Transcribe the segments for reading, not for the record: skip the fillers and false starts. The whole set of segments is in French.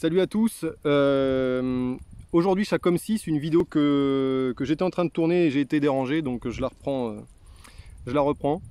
Salut à tous. Aujourd'hui Chacom 6, une vidéo que j'étais en train de tourner et j'ai été dérangé, donc je la reprends.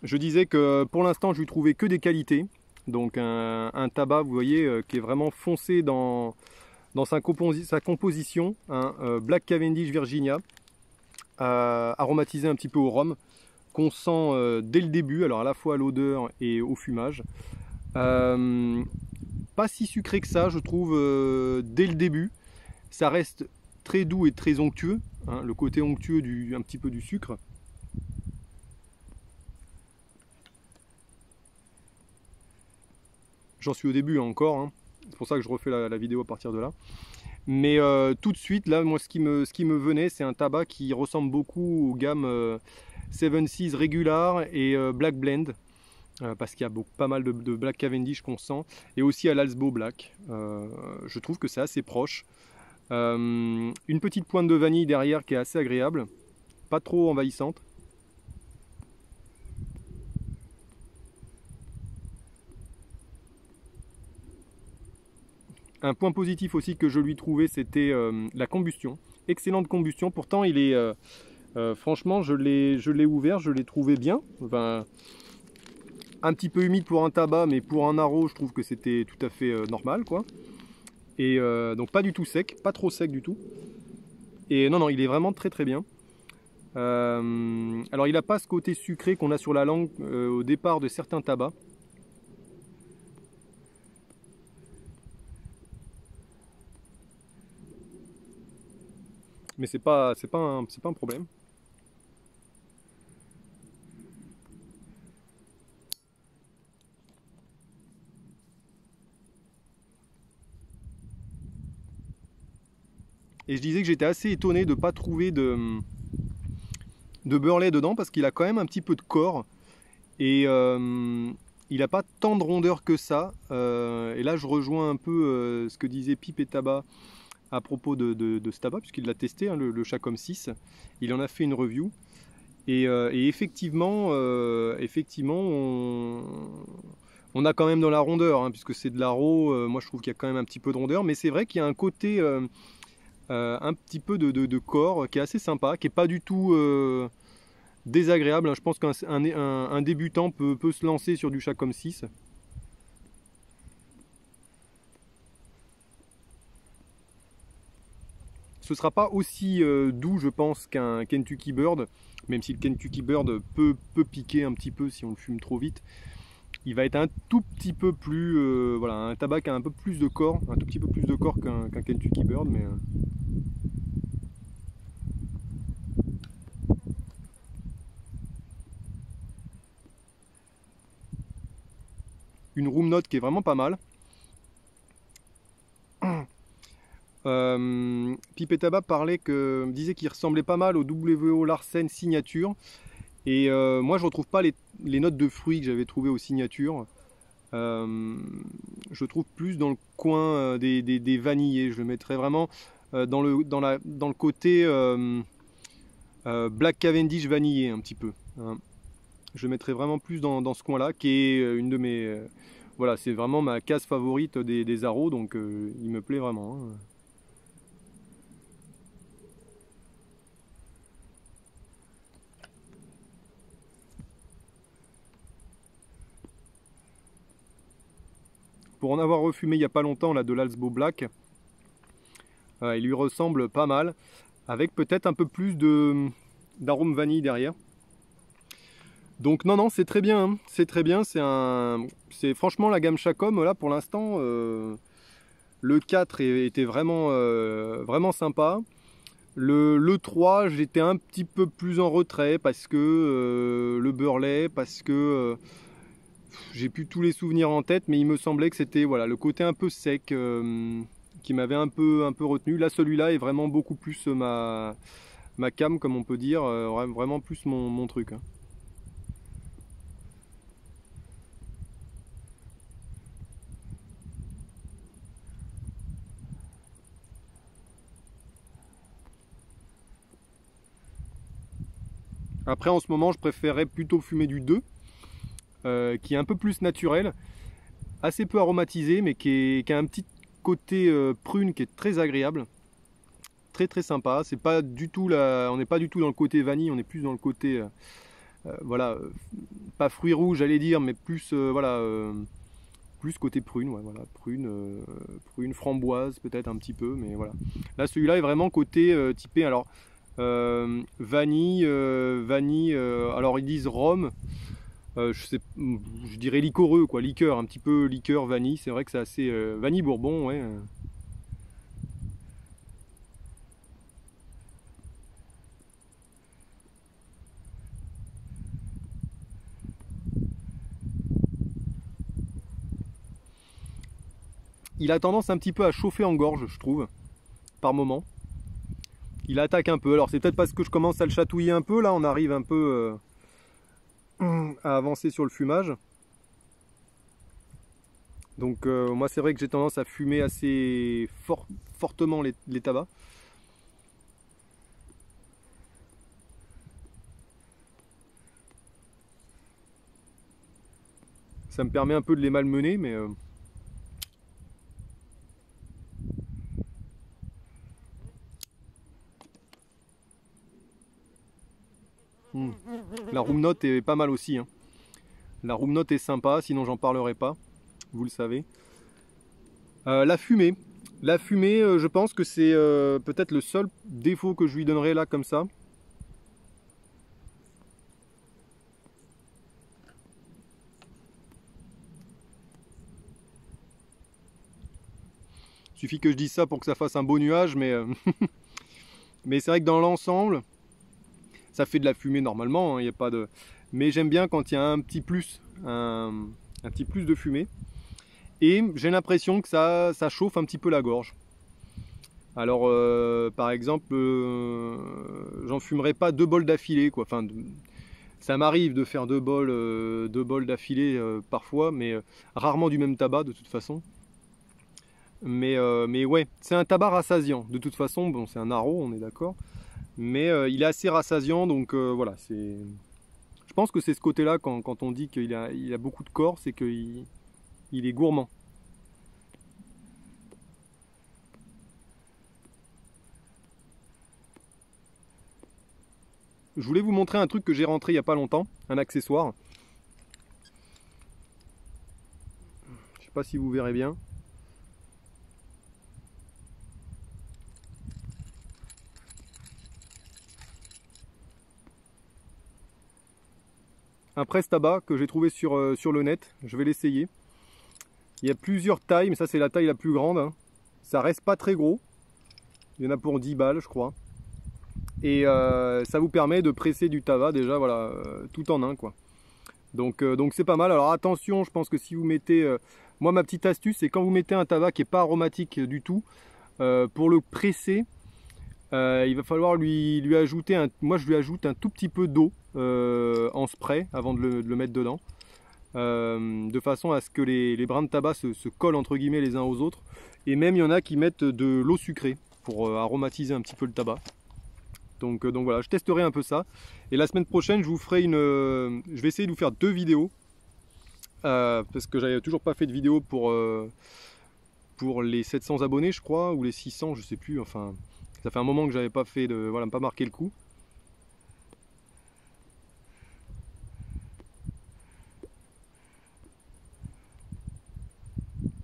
Je disais que pour l'instant je lui trouvais que des qualités. Donc un tabac, vous voyez, qui est vraiment foncé dans sa composition, Black Cavendish Virginia, aromatisé un petit peu au rhum, qu'on sent dès le début, alors à la fois à l'odeur et au fumage. Pas si sucré que ça, je trouve, dès le début. Ça reste très doux et très onctueux, le côté onctueux un petit peu du sucre. J'en suis au début encore, c'est pour ça que je refais la vidéo à partir de là. Mais tout de suite, là, moi, ce qui me venait, c'est un tabac qui ressemble beaucoup aux gammes 7 Seas Regular et Black Blend. Parce qu'il y a pas mal de Black Cavendish qu'on sent, et aussi à l'Alsbo Black. Je trouve que c'est assez proche. Une petite pointe de vanille derrière qui est assez agréable, pas trop envahissante. Un point positif aussi que je lui trouvais, c'était la combustion. Excellente combustion, pourtant il est... franchement, je l'ai ouvert, je l'ai trouvé bien. Enfin, un petit peu humide pour un tabac, mais pour un haro, je trouve que c'était tout à fait normal, quoi. Et donc pas du tout sec, pas trop sec du tout. Et non, il est vraiment très très bien. Alors il n'a pas ce côté sucré qu'on a sur la langue au départ de certains tabacs. Mais c'est pas un problème. Et je disais que j'étais assez étonné de ne pas trouver de burley dedans, parce qu'il a quand même un petit peu de corps. Et il n'a pas tant de rondeur que ça. Et là je rejoins un peu ce que disait Pipe et Tabac à propos de ce tabac, puisqu'il l'a testé, le Chacom 6. Il en a fait une review. Et effectivement, on a quand même dans la rondeur, puisque c'est de l'haro. Moi je trouve qu'il y a quand même un petit peu de rondeur, mais c'est vrai qu'il y a un côté un petit peu de corps qui est assez sympa, qui n'est pas du tout désagréable. Je pense qu'un débutant peut se lancer sur du Chacom 6. Ce ne sera pas aussi doux, je pense, qu'un Kentucky Bird, même si le Kentucky Bird peut piquer un petit peu si on le fume trop vite. Il va être un tout petit peu plus... voilà, un tabac qui a un peu plus de corps, un tout petit peu plus de corps qu'un Kentucky Bird, mais... Une room note qui est vraiment pas mal. Pipe et Tabac disait qu'il ressemblait pas mal au WO Larsen signature. Et moi je retrouve pas les notes de fruits que j'avais trouvées aux signatures. Je trouve plus dans le coin des vanillés. Je le mettrais vraiment dans le côté Black Cavendish vanillé un petit peu. Je le mettrais vraiment plus dans ce coin là, qui est une de mes... voilà, c'est vraiment ma case favorite des haros, donc il me plaît vraiment. Pour en avoir refumé il n'y a pas longtemps là, de l'Alsbo Black, il lui ressemble pas mal, avec peut-être un peu plus d'arôme vanille derrière. Donc non, c'est très bien, c'est très bien, c'est franchement la gamme Chacom là pour l'instant. Le 4 était vraiment sympa. Le 3, j'étais un petit peu plus en retrait parce que le burley, parce que j'ai plus tous les souvenirs en tête, mais il me semblait que c'était voilà, le côté un peu sec qui m'avait un peu retenu. Là, celui-là est vraiment beaucoup plus ma cam, comme on peut dire, vraiment plus mon truc. Après, en ce moment, je préférerais plutôt fumer du 2. qui est un peu plus naturel, assez peu aromatisé, mais qui a un petit côté prune qui est très agréable, très très sympa. C'est pas du tout on n'est pas du tout dans le côté vanille, on est plus dans le côté voilà, pas fruits rouges j'allais dire, mais plus voilà, plus côté prune, ouais, voilà, prune, framboise peut-être un petit peu, mais voilà. Là celui-là est vraiment côté typé, alors vanille, alors ils disent rhum, je dirais liquoreux, quoi, liqueur, un petit peu liqueur, vanille, c'est vrai que c'est assez vanille bourbon, ouais. Il a tendance un petit peu à chauffer en gorge, je trouve, par moment. Il attaque un peu, alors c'est peut-être parce que je commence à le chatouiller un peu, là on arrive un peu à avancer sur le fumage. Donc moi c'est vrai que j'ai tendance à fumer assez fortement les tabacs. Ça me permet un peu de les malmener, mais la room note est pas mal aussi, hein. La room note est sympa, sinon j'en parlerai pas, vous le savez. La fumée, je pense que c'est peut-être le seul défaut que je lui donnerais là comme ça. Il suffit que je dise ça pour que ça fasse un beau nuage, mais, mais c'est vrai que dans l'ensemble, ça fait de la fumée normalement, hein, y a pas de... mais j'aime bien quand il y a un petit plus, un petit plus de fumée. Et j'ai l'impression que ça chauffe un petit peu la gorge. Alors par exemple, j'en fumerai pas 2 bols d'affilée, quoi. Enfin, ça m'arrive de faire 2 bols d'affilée parfois, mais rarement du même tabac de toute façon. Mais ouais, c'est un tabac rassasiant. De toute façon, bon, c'est un haro, on est d'accord. Mais il est assez rassasiant, donc voilà. Je pense que c'est ce côté-là, quand on dit qu'il a beaucoup de corps, c'est qu'il est gourmand. Je voulais vous montrer un truc que j'ai rentré il n'y a pas longtemps, un accessoire. Je sais pas si vous verrez bien. Un presse-tabac que j'ai trouvé sur le net, je vais l'essayer. Il y a plusieurs tailles, mais ça c'est la taille la plus grande, hein. Ça reste pas très gros. Il y en a pour 10 balles je crois. Et ça vous permet de presser du tabac déjà, voilà, tout en un, quoi. Donc c'est pas mal. Alors attention, je pense que si vous mettez... moi ma petite astuce, c'est quand vous mettez un tabac qui n'est pas aromatique du tout, pour le presser, il va falloir lui ajouter, moi je lui ajoute un tout petit peu d'eau en spray avant de le mettre dedans. De façon à ce que les brins de tabac se collent entre guillemets les uns aux autres. Et même il y en a qui mettent de l'eau sucrée pour aromatiser un petit peu le tabac. Donc voilà, je testerai un peu ça. Et la semaine prochaine, je vais essayer de vous faire 2 vidéos. Parce que j'avais toujours pas fait de vidéo pour les 700 abonnés, je crois, ou les 600, je sais plus. Enfin, ça fait un moment que j'avais pas fait voilà, pas marqué le coup.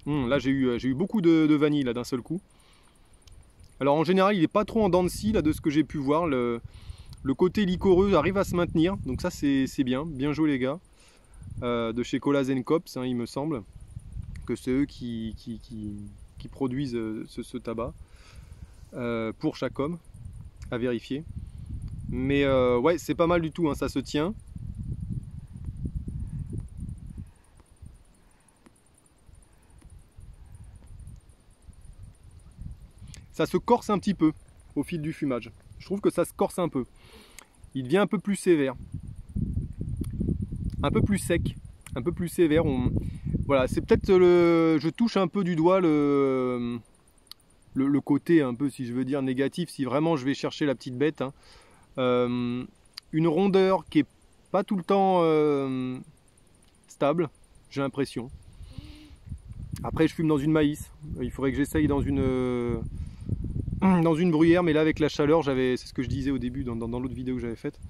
Là, j'ai eu beaucoup de vanille là d'un seul coup. Alors en général, il n'est pas trop en dents de scie là de ce que j'ai pu voir. Le côté liquoreux arrive à se maintenir, donc ça c'est bien joué les gars. De chez Colas & Cops, hein, il me semble que c'est eux qui produisent ce tabac pour chaque homme, à vérifier. Mais ouais, c'est pas mal du tout, hein, ça se tient. Ça se corse un petit peu au fil du fumage. Je trouve que ça se corse un peu. Il devient un peu plus sévère, un peu plus sec, un peu plus sévère. Voilà, c'est peut-être je touche un peu du doigt le côté un peu, si je veux dire, négatif, si vraiment je vais chercher la petite bête, hein. Une rondeur qui est pas tout le temps stable, j'ai l'impression. Après je fume dans une maïs, il faudrait que j'essaye dans une bruyère, mais là avec la chaleur, c'est ce que je disais au début dans l'autre vidéo que j'avais faite,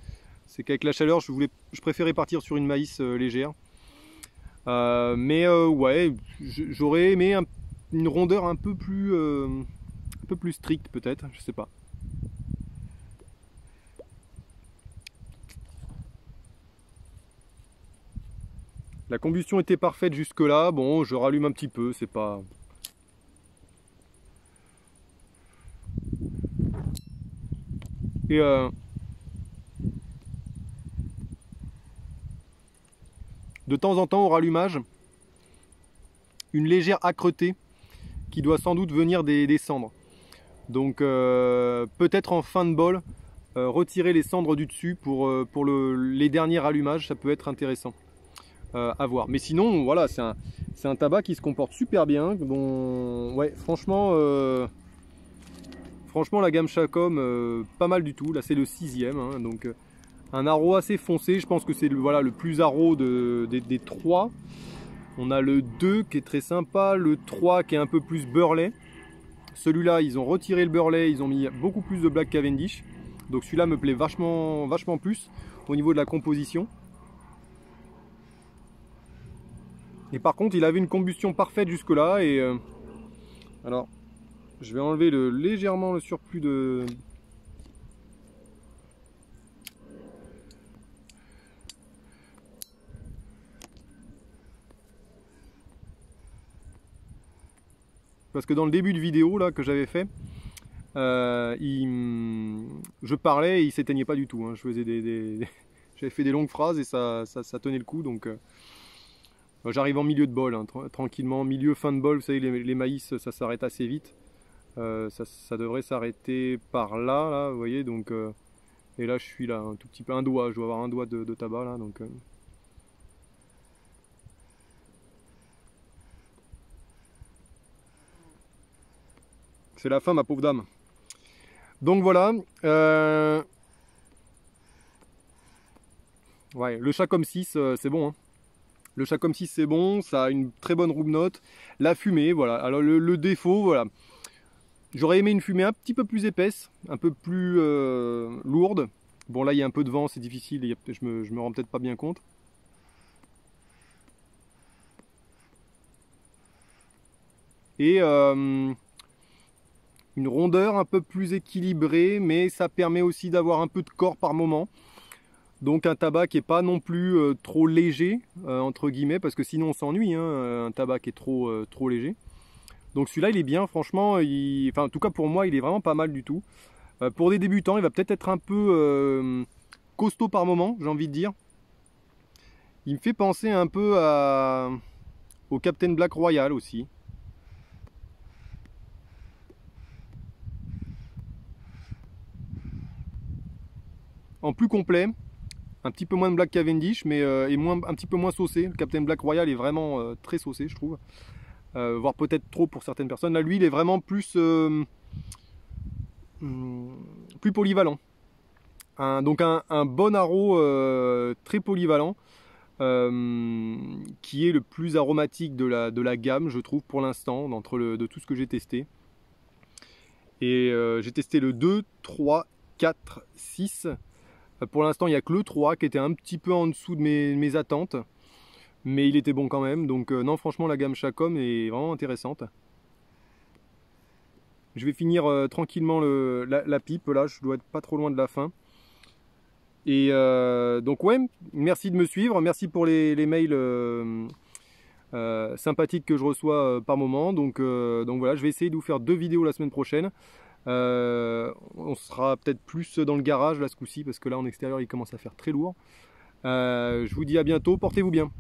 c'est qu'avec la chaleur je préférais partir sur une maïs légère. Ouais, j'aurais aimé une rondeur un peu plus stricte peut-être, je sais pas. La combustion était parfaite jusque là, bon je rallume un petit peu, c'est pas... Et de temps en temps au rallumage, une légère âcreté qui doit sans doute venir des cendres. Donc peut-être en fin de bol, retirer les cendres du dessus pour les derniers rallumages, ça peut être intéressant à voir. Mais sinon, voilà, c'est un tabac qui se comporte super bien. Bon, ouais, franchement, la gamme Chacom, pas mal du tout. Là, c'est le 6e, hein, donc un haro assez foncé. Je pense que c'est le plus haro des 3. On a le 2 qui est très sympa, le 3 qui est un peu plus beurlé. Celui-là, ils ont retiré le beurlé, ils ont mis beaucoup plus de Black Cavendish. Donc celui-là me plaît vachement plus au niveau de la composition. Et par contre, il avait une combustion parfaite jusque-là. Et alors, je vais enlever légèrement le surplus de... Parce que dans le début de vidéo là que j'avais fait, je parlais et il s'éteignait pas du tout. Hein. Je faisais j'avais fait des longues phrases et ça tenait le coup. Donc j'arrive en milieu de bol, hein, tranquillement, milieu fin de bol. Vous savez, les maïs, ça s'arrête assez vite. Ça devrait s'arrêter par là, vous voyez. Donc et là je suis là un tout petit peu, un doigt. Je dois avoir un doigt de tabac là. Donc c'est la fin, ma pauvre dame. Donc voilà. Ouais, le Chacom 6, c'est bon. Hein. Le Chacom 6, c'est bon. Ça a une très bonne room note. La fumée, voilà. Alors le défaut, voilà. J'aurais aimé une fumée un petit peu plus épaisse, un peu plus lourde. Bon, là, il y a un peu de vent, c'est difficile. Je me rends peut-être pas bien compte. Et une rondeur un peu plus équilibrée, mais ça permet aussi d'avoir un peu de corps par moment. Donc un tabac qui n'est pas non plus trop léger, entre guillemets, parce que sinon on s'ennuie, hein, un tabac qui est trop léger. Donc celui-là il est bien, franchement, enfin en tout cas pour moi il est vraiment pas mal du tout. Pour des débutants il va peut-être être un peu costaud par moment, j'ai envie de dire. Il me fait penser un peu au Captain Black Royal aussi. En plus complet, un petit peu moins de Black Cavendish, mais un petit peu moins saucé. Le Captain Black Royal est vraiment très saucé, je trouve. Voire peut-être trop pour certaines personnes. Là, lui, il est vraiment plus polyvalent. Donc un bon haro très polyvalent, qui est le plus aromatique de la gamme, je trouve, pour l'instant, de tout ce que j'ai testé. Et j'ai testé le 2, 3, 4, 6. Pour l'instant, il n'y a que le 3 qui était un petit peu en dessous de mes attentes. Mais il était bon quand même. Donc non, franchement, la gamme Chacom est vraiment intéressante. Je vais finir tranquillement la pipe. Là, je dois être pas trop loin de la fin. Et donc ouais, merci de me suivre. Merci pour les mails sympathiques que je reçois par moment. Donc voilà, je vais essayer de vous faire 2 vidéos la semaine prochaine. On sera peut-être plus dans le garage là ce coup-ci parce que là en extérieur il commence à faire très lourd. Je vous dis à bientôt, portez-vous bien.